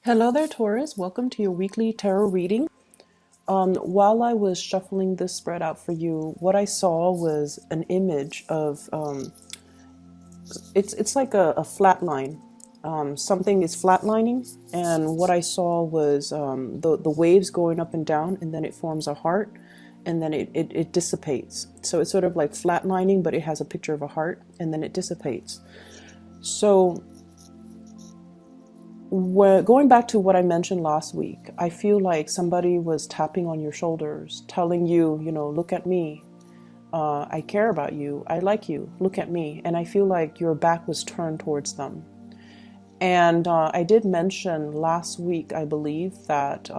Hello there, Taurus. Welcome to your weekly tarot reading. While I was shuffling this spread out for you, what I saw was an image of it's like a flat line. Something is flatlining, and what I saw was the waves going up and down, and then it forms a heart, and then it dissipates. So it's sort of like flatlining, but it has a picture of a heart, and then it dissipates. So going back to what I mentioned last week, I feel like somebody was tapping on your shoulders, telling you, look at me. I care about you. I like you. Look at me. And I feel like your back was turned towards them. And I did mention last week, I believe, that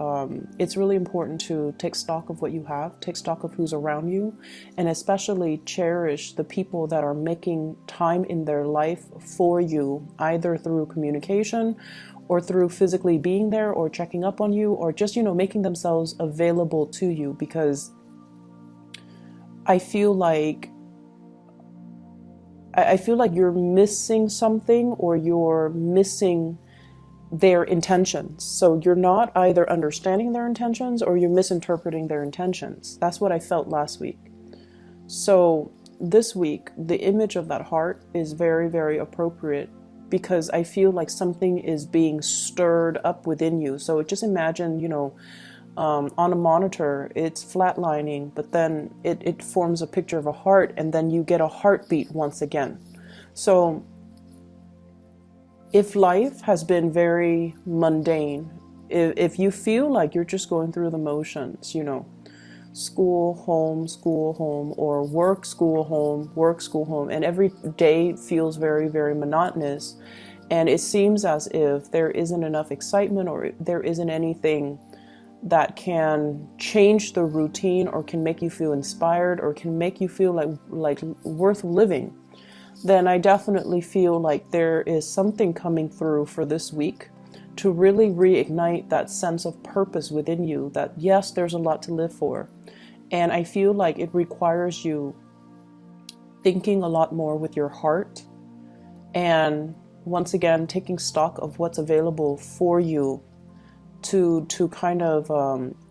it's really important to take stock of what you have, take stock of who's around you, and especially cherish the people that are making time in their life for you, either through communication or through physically being there or checking up on you or just, making themselves available to you, because I feel like you're missing something, or you're missing their intentions. So you're not either understanding their intentions or you're misinterpreting their intentions. That's what I felt last week. So this week, the image of that heart is very, very appropriate, because I feel like something is being stirred up within you. So just imagine, on a monitor, it's flatlining, but then it forms a picture of a heart, and then you get a heartbeat once again. So if life has been very mundane, if you feel like you're just going through the motions, school, home, or work, school, home, work, school, home, and every day feels very, very monotonous, and it seems as if there isn't enough excitement, or there isn't anything that can change the routine, or can make you feel inspired, or can make you feel like worth living, then I definitely feel like there is something coming through for this week to really reignite that sense of purpose within you, that yes, there's a lot to live for. And I feel like it requires you thinking a lot more with your heart, and once again taking stock of what's available for you to kind of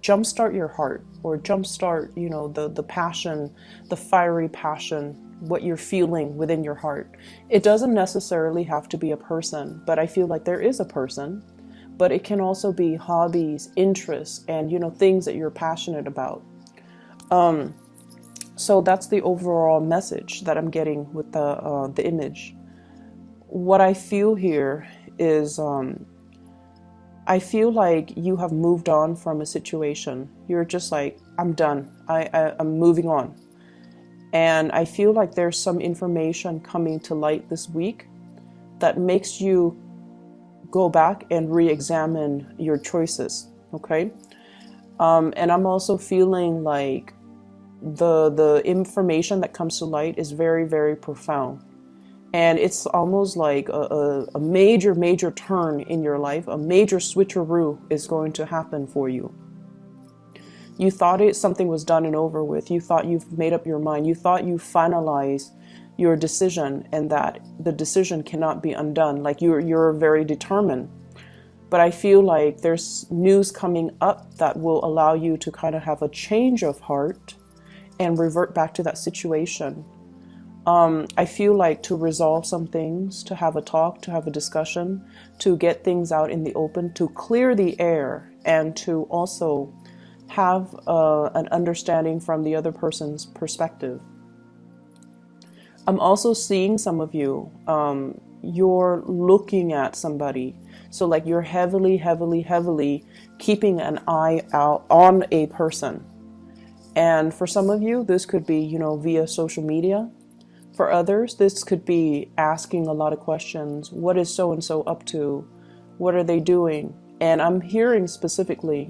jumpstart your heart, or jumpstart, the passion, the fiery passion, what you're feeling within your heart. It doesn't necessarily have to be a person, but I feel like there is a person, but it can also be hobbies, interests, and things that you're passionate about. So that's the overall message that I'm getting with the image. What I feel here is I feel like you have moved on from a situation. You're just like, I'm done. I'm moving on. And I feel like there's some information coming to light this week that makes you go back and re-examine your choices, okay? And I'm also feeling like the information that comes to light is very, very profound. And it's almost like a major turn in your life, a major switcheroo is going to happen for you. You thought something was done and over with. You thought you've made up your mind. You thought you finalized your decision, and that the decision cannot be undone. Like you're very determined. But I feel like there's news coming up that will allow you to kind of have a change of heart and revert back to that situation. I feel like to resolve some things, to have a talk, to have a discussion, to get things out in the open, to clear the air, and to also have an understanding from the other person's perspective. I'm also seeing some of you, you're looking at somebody. So like you're heavily keeping an eye out on a person. And for some of you, this could be, via social media. For others, this could be asking a lot of questions. What is so-and-so up to? What are they doing? And I'm hearing specifically,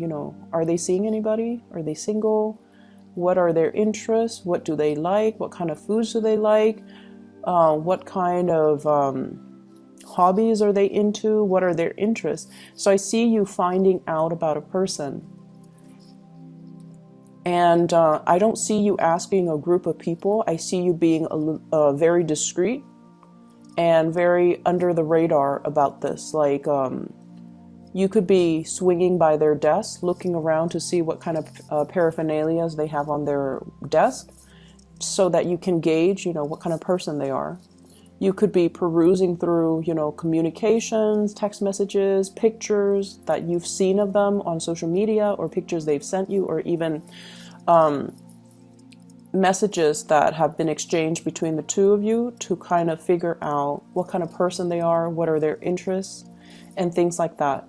are they seeing anybody? Are they single? What are their interests? What do they like? What kind of foods do they like? What kind of hobbies are they into? What are their interests? So I see you finding out about a person. And I don't see you asking a group of people. I see you being very discreet and very under the radar about this. Like You could be swinging by their desk, looking around to see what kind of paraphernalias they have on their desk, so that you can gauge, what kind of person they are. You could be perusing through, communications, text messages, pictures that you've seen of them on social media, or pictures they've sent you, or even messages that have been exchanged between the two of you, to kind of figure out what kind of person they are, what are their interests, and things like that.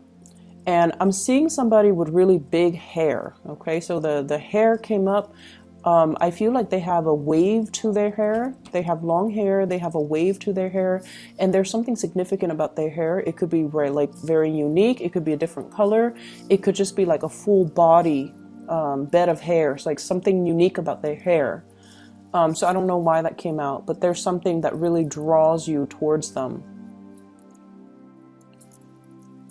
And I'm seeing somebody with really big hair. Okay, so the hair came up. I feel like they have a wave to their hair. They have long hair. They have a wave to their hair. And there's something significant about their hair. It could be very unique. It could be a different color. It could just be like a full body bed of hair. It's like something unique about their hair. So I don't know why that came out, but there's something that really draws you towards them.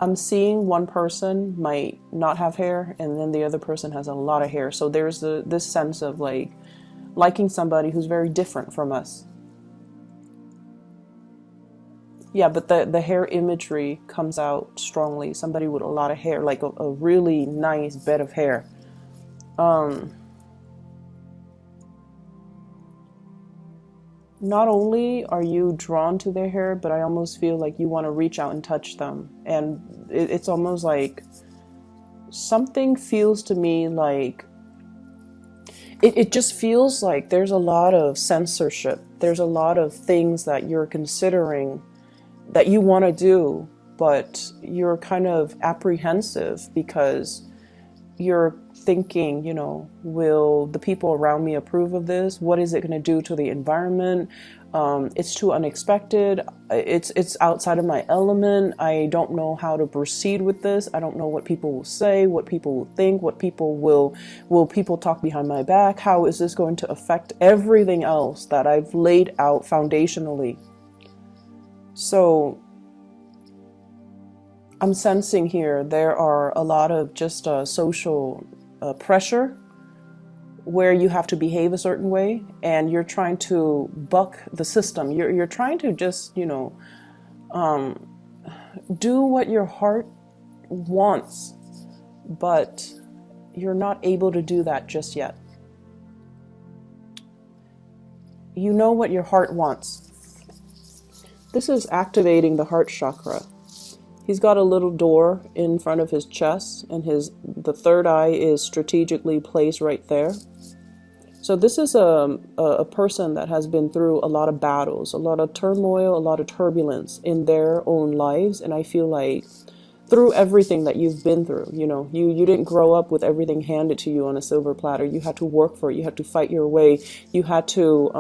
I'm seeing one person might not have hair, and then the other person has a lot of hair. So there's this sense of liking somebody who's very different from us. Yeah, but the hair imagery comes out strongly. Somebody with a lot of hair, like a really nice bed of hair. Not only are you drawn to their hair, but I almost feel like you want to reach out and touch them. And it's almost like something feels to me like it just feels like there's a lot of censorship. There's a lot of things that you're considering that you want to do, but you're kind of apprehensive because you're thinking, will the people around me approve of this? What is it going to do to the environment? It's too unexpected. It's outside of my element. I don't know how to proceed with this. I don't know what people will say, what people will think, what people will people talk behind my back? How is this going to affect everything else that I've laid out foundationally? So I'm sensing here there are a lot of just social pressure where you have to behave a certain way, and you're trying to buck the system. You're trying to just, do what your heart wants, but you're not able to do that just yet. You know what your heart wants. This is activating the heart chakra. He's got a little door in front of his chest, and the third eye is strategically placed right there. So this is a person that has been through a lot of battles, a lot of turmoil, a lot of turbulence in their own lives. And I feel like through everything that you've been through, you didn't grow up with everything handed to you on a silver platter. You had to work for it. You had to fight your way. You had to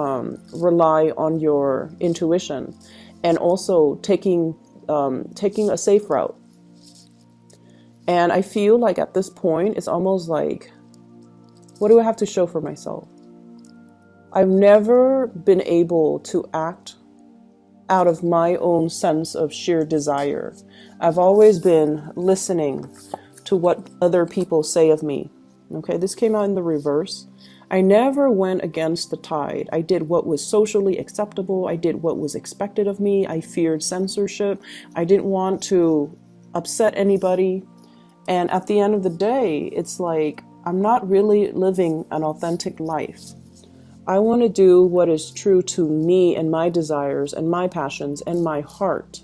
rely on your intuition, and also taking a safe route. And I feel like at this point, it's almost like, what do I have to show for myself? I've never been able to act out of my own sense of sheer desire. I've always been listening to what other people say of me. Okay, this came out in the reverse. I never went against the tide. I did what was socially acceptable. I did what was expected of me. I feared censorship. I didn't want to upset anybody. And at the end of the day, it's like, I'm not really living an authentic life. I want to do what is true to me and my desires and my passions and my heart.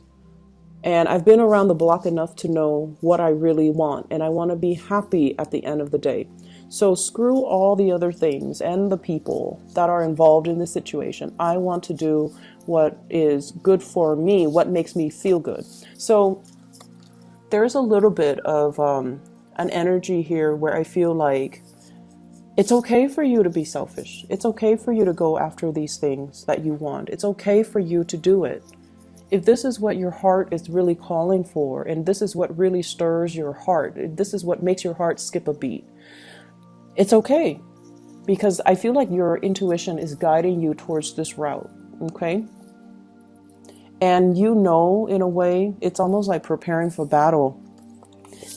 And I've been around the block enough to know what I really want. And I want to be happy at the end of the day. So screw all the other things and the people that are involved in this situation. I want to do what is good for me, what makes me feel good. So there's a little bit of an energy here where I feel like it's okay for you to be selfish. It's okay for you to go after these things that you want. It's okay for you to do it. If this is what your heart is really calling for, and this is what really stirs your heart, this is what makes your heart skip a beat, it's okay, because I feel like your intuition is guiding you towards this route, okay? And in a way, it's almost like preparing for battle.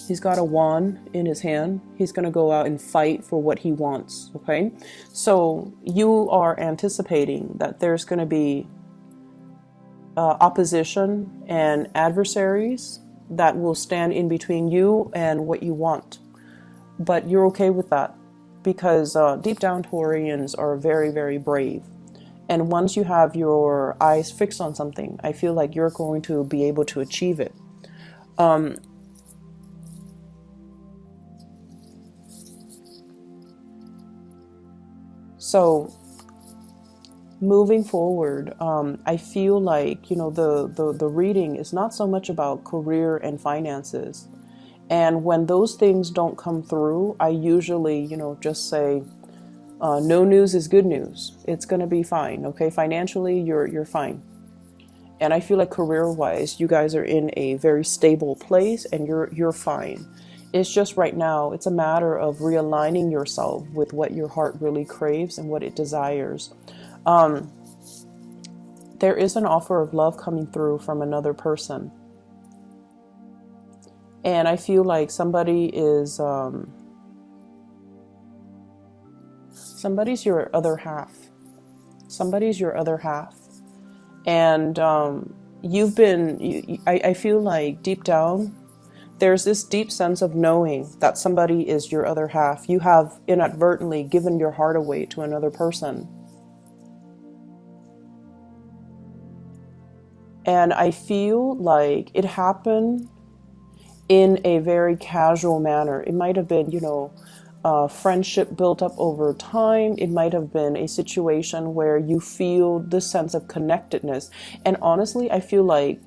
He's got a wand in his hand. He's going to go out and fight for what he wants, okay? So you are anticipating that there's going to be opposition and adversaries that will stand in between you and what you want. But you're okay with that because deep down Taurians are very, very brave. And once you have your eyes fixed on something, I feel like you're going to be able to achieve it. So moving forward, I feel like, you know, the reading is not so much about career and finances. And when those things don't come through, I usually, you know, just say, no news is good news. It's going to be fine. Okay. Financially, you're fine. And I feel like career-wise, you guys are in a very stable place and you're fine. It's just right now, it's a matter of realigning yourself with what your heart really craves and what it desires. There is an offer of love coming through from another person. And I feel like somebody is, somebody's your other half. Somebody's your other half. And you've been, I feel like deep down, there's this deep sense of knowing that somebody is your other half. You have inadvertently given your heart away to another person. And I feel like it happened in a very casual manner. It might have been, you know, friendship built up over time. It might have been a situation where you feel this sense of connectedness. And honestly, I feel like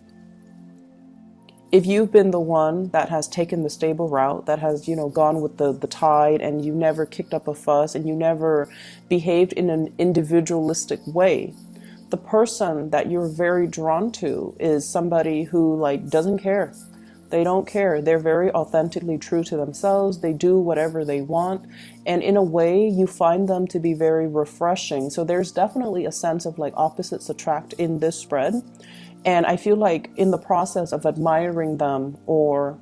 if you've been the one that has taken the stable route, that has, you know, gone with the tide, and you never kicked up a fuss and you never behaved in an individualistic way, the person that you're very drawn to is somebody who like doesn't care. They don't care. They're very authentically true to themselves. They do whatever they want. And in a way, you find them to be very refreshing. So there's definitely a sense of like opposites attract in this spread. And I feel like in the process of admiring them, or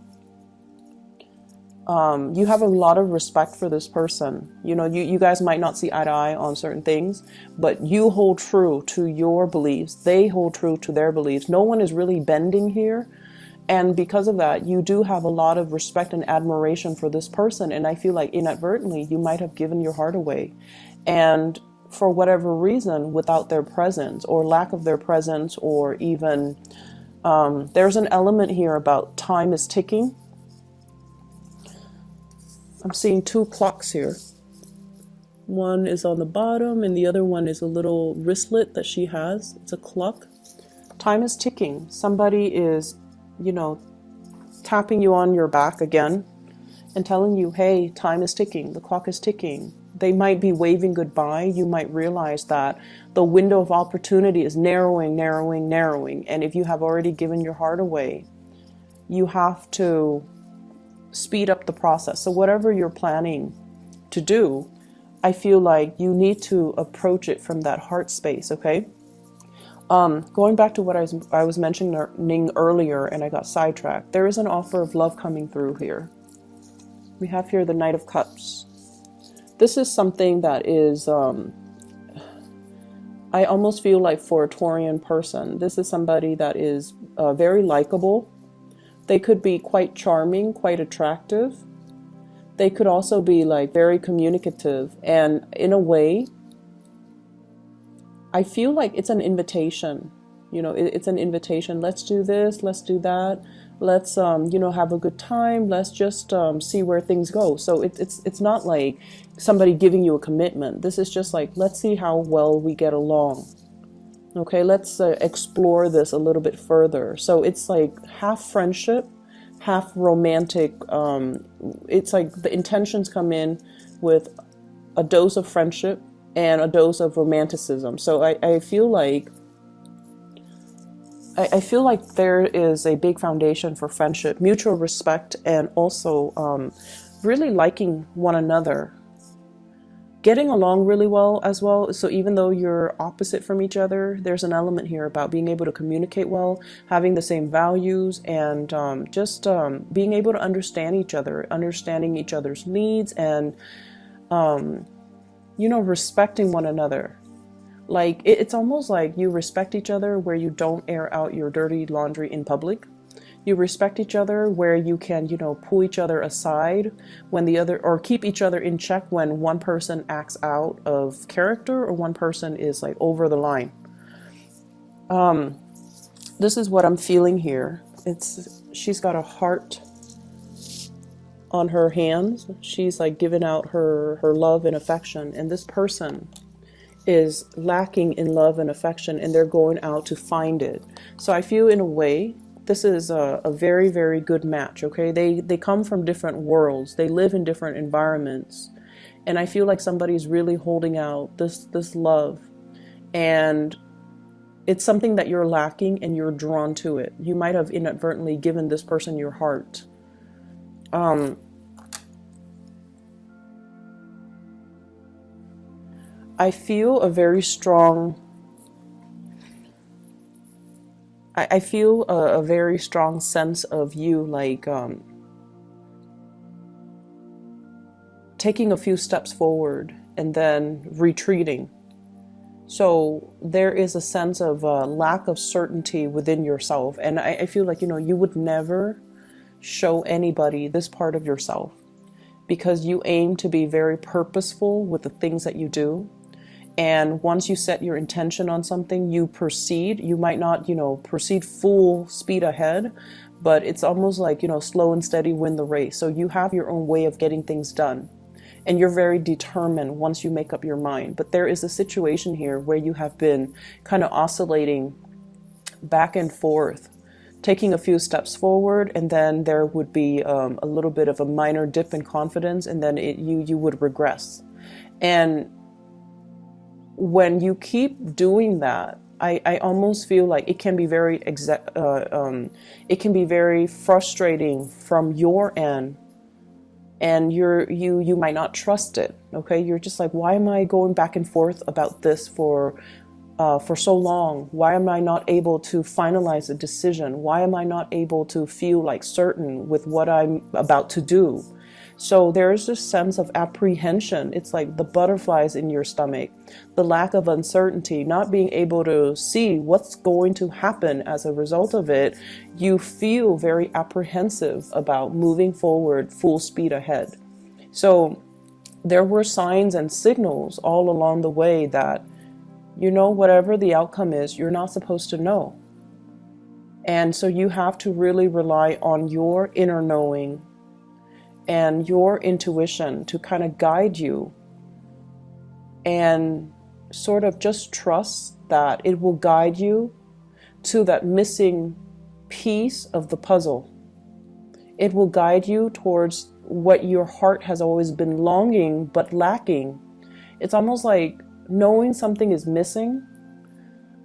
you have a lot of respect for this person. You know, you guys might not see eye to eye on certain things, but you hold true to your beliefs. They hold true to their beliefs. No one is really bending here. And because of that, you do have a lot of respect and admiration for this person. And I feel like inadvertently, you might have given your heart away. And for whatever reason, without their presence or lack of their presence, or even there's an element here about time is ticking. I'm seeing two clocks here. One is on the bottom and the other one is a little wristlet that she has. It's a clock. Time is ticking. Somebody is, you know, tapping you on your back again and telling you, hey, time is ticking. The clock is ticking. They might be waving goodbye. You might realize that the window of opportunity is narrowing, narrowing, narrowing. And if you have already given your heart away, you have to speed up the process. So whatever you're planning to do, I feel like you need to approach it from that heart space, okay? Going back to what I was mentioning earlier, and I got sidetracked, there is an offer of love coming through here. We have here the Knight of Cups. This is something that is, I almost feel like for a Taurian person, this is somebody that is very likable. They could be quite charming, quite attractive. They could also be like very communicative. And in a way, I feel like it's an invitation. You know, it's an invitation. Let's do this. Let's do that. Let's, you know, have a good time. Let's just see where things go. So it's not like somebody giving you a commitment. This is just like, let's see how well we get along. Okay, let's explore this a little bit further. So it's like half friendship, half romantic. It's like the intentions come in with a dose of friendship and a dose of romanticism. So I feel like there is a big foundation for friendship, mutual respect, and also really liking one another. Getting along really well as well. So even though you're opposite from each other, there's an element here about being able to communicate well, having the same values, and just being able to understand each other, understanding each other's needs, and you know, respecting one another. Like it's almost like you respect each other where you don't air out your dirty laundry in public. You respect each other where you can, you know, pull each other aside when the other, or keep each other in check when one person acts out of character or one person is like over the line. This is what I'm feeling here. She's got a heart on her hands. She's like giving out her love and affection, and this person is lacking in love and affection, and they're going out to find it. So I feel in a way this is a very, very good match. Okay, they come from different worlds, they live in different environments, and I feel like somebody's really holding out this love, and it's something that you're lacking and you're drawn to it. You might have inadvertently given this person your heart. I feel a very strong, I feel a very strong sense of you like taking a few steps forward and then retreating. So there is a sense of lack of certainty within yourself. And I feel like, you know, you would never show anybody this part of yourself because you aim to be very purposeful with the things that you do. And once you set your intention on something, you proceed. You might not, you know, proceed full speed ahead, but it's almost like, you know, slow and steady win the race. So you have your own way of getting things done. And you're very determined once you make up your mind. But there is a situation here where you have been kind of oscillating back and forth, taking a few steps forward, and then there would be a little bit of a minor dip in confidence, and then you would regress. And when you keep doing that, I almost feel like it can be very it can be very frustrating from your end, and you might not trust it. Okay, you're just like, why am I going back and forth about this for so long? Why am I not able to finalize a decision? Why am I not able to feel like certain with what I'm about to do? So there's this sense of apprehension. It's like the butterflies in your stomach, the lack of uncertainty, not being able to see what's going to happen as a result of it. You feel very apprehensive about moving forward full speed ahead. So there were signs and signals all along the way that, you know, whatever the outcome is, you're not supposed to know. And so you have to really rely on your inner knowing and your intuition to kind of guide you, and sort of just trust that it will guide you to that missing piece of the puzzle. It will guide you towards what your heart has always been longing but lacking. It's almost like knowing something is missing,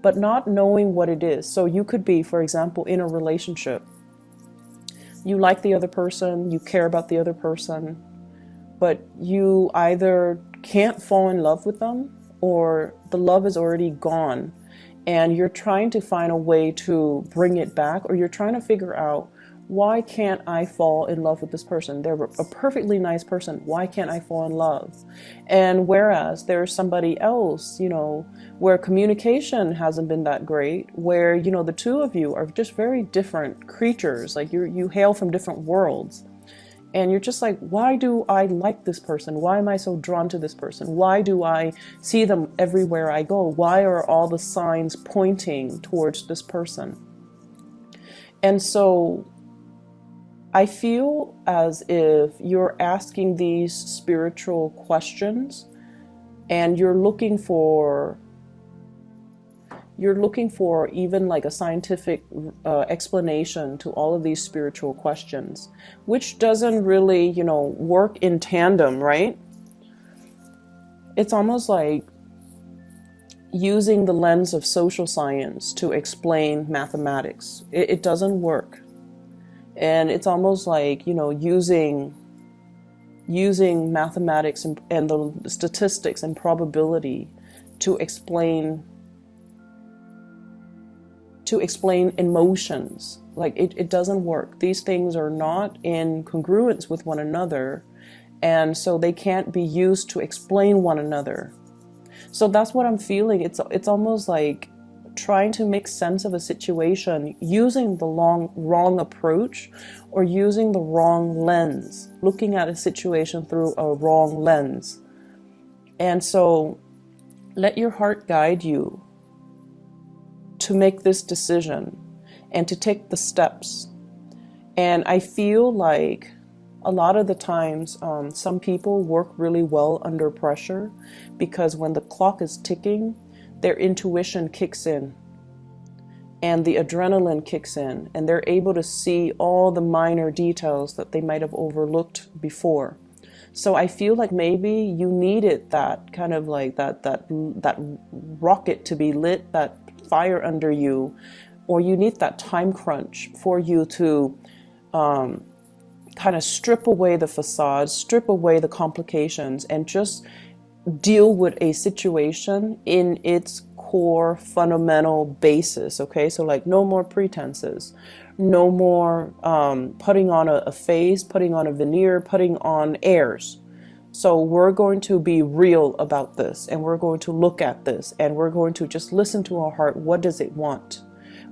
but not knowing what it is. So you could be, for example, in a relationship. You like the other person, you care about the other person, but you either can't fall in love with them or the love is already gone, and you're trying to find a way to bring it back, or you're trying to figure out, why can't I fall in love with this person? They're a perfectly nice person. Why can't I fall in love? And whereas there's somebody else, you know, where communication hasn't been that great, where, you know, the two of you are just very different creatures. Like you hail from different worlds. And you're just like, why do I like this person? Why am I so drawn to this person? Why do I see them everywhere I go? Why are all the signs pointing towards this person? And so I feel as if you're asking these spiritual questions, and you're looking for even like a scientific explanation to all of these spiritual questions, which doesn't really, you know, work in tandem, right? It's almost like using the lens of social science to explain mathematics. It doesn't work. And it's almost like, you know, using mathematics and the statistics and probability to explain emotions. Like it doesn't work. These things are not in congruence with one another, and so they can't be used to explain one another. So that's what I'm feeling. It's almost like trying to make sense of a situation using the wrong approach, or using the wrong lens, looking at a situation through a wrong lens. And so let your heart guide you to make this decision and to take the steps. And I feel like a lot of the times, some people work really well under pressure, because when the clock is ticking, their intuition kicks in and the adrenaline kicks in, and they're able to see all the minor details that they might have overlooked before. So I feel like maybe you needed that kind of like that rocket to be lit, that fire under you, or you need that time crunch for you to kind of strip away the facade, strip away the complications, and just deal with a situation in its core fundamental basis. Okay, so like no more pretenses, no more putting on a face, putting on a veneer, putting on airs. So we're going to be real about this, and we're going to look at this, and we're going to just listen to our heart. What does it want?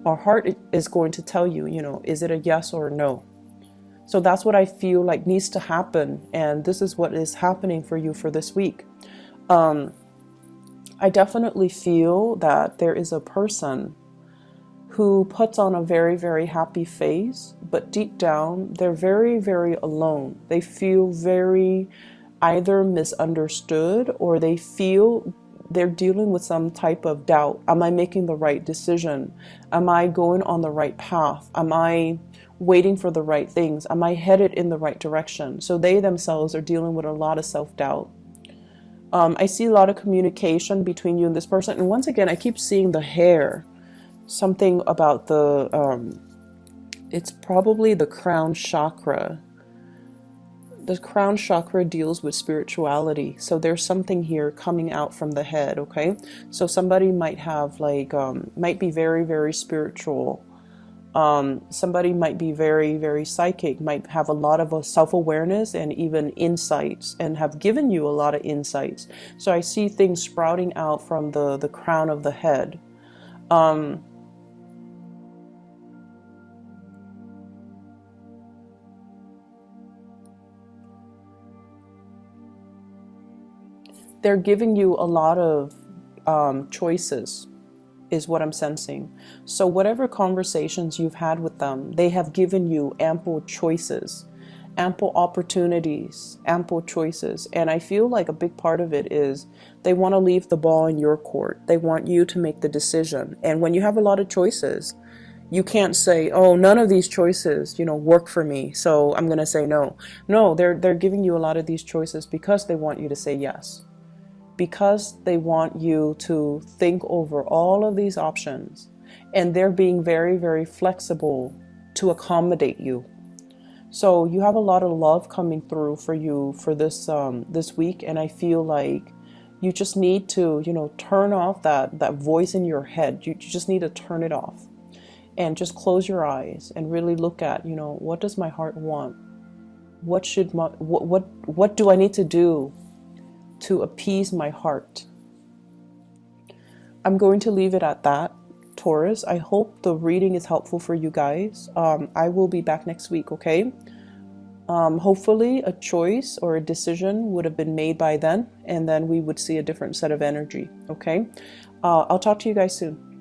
Our heart is going to tell you, is it a yes or a no? So that's what I feel like needs to happen, and this is what is happening for you for this week. I definitely feel that there is a person who puts on a very, very happy face, but deep down, they're very, very alone. They feel very either misunderstood, or they feel they're dealing with some type of doubt. Am I making the right decision? Am I going on the right path? Am I waiting for the right things? Am I headed in the right direction? So they themselves are dealing with a lot of self-doubt. I see a lot of communication between you and this person. And once again, I keep seeing the hair. Something about it's probably the crown chakra. The crown chakra deals with spirituality. So there's something here coming out from the head, okay? So somebody might have might be very, very spiritual. Somebody might be very, very psychic, might have a lot of self-awareness and even insights, and have given you a lot of insights. So I see things sprouting out from the crown of the head. They're giving you a lot of choices, is what I'm sensing. So whatever conversations you've had with them, they have given you ample choices, ample opportunities, ample choices. And I feel like a big part of it is they want to leave the ball in your court. They want you to make the decision. And when you have a lot of choices, you can't say, oh, none of these choices, work for me, so I'm going to say no. No, they're giving you a lot of these choices because they want you to say yes. Because they want you to think over all of these options, and they're being very, very flexible to accommodate you. So you have a lot of love coming through for you for this this week, and I feel like you just need to, turn off that voice in your head. You just need to turn it off and just close your eyes and really look at, what does my heart want? What do I need to do to appease my heart? I'm going to leave it at that, Taurus. I hope the reading is helpful for you guys. I will be back next week, okay? Hopefully a choice or a decision would have been made by then, and then we would see a different set of energy, okay? I'll talk to you guys soon.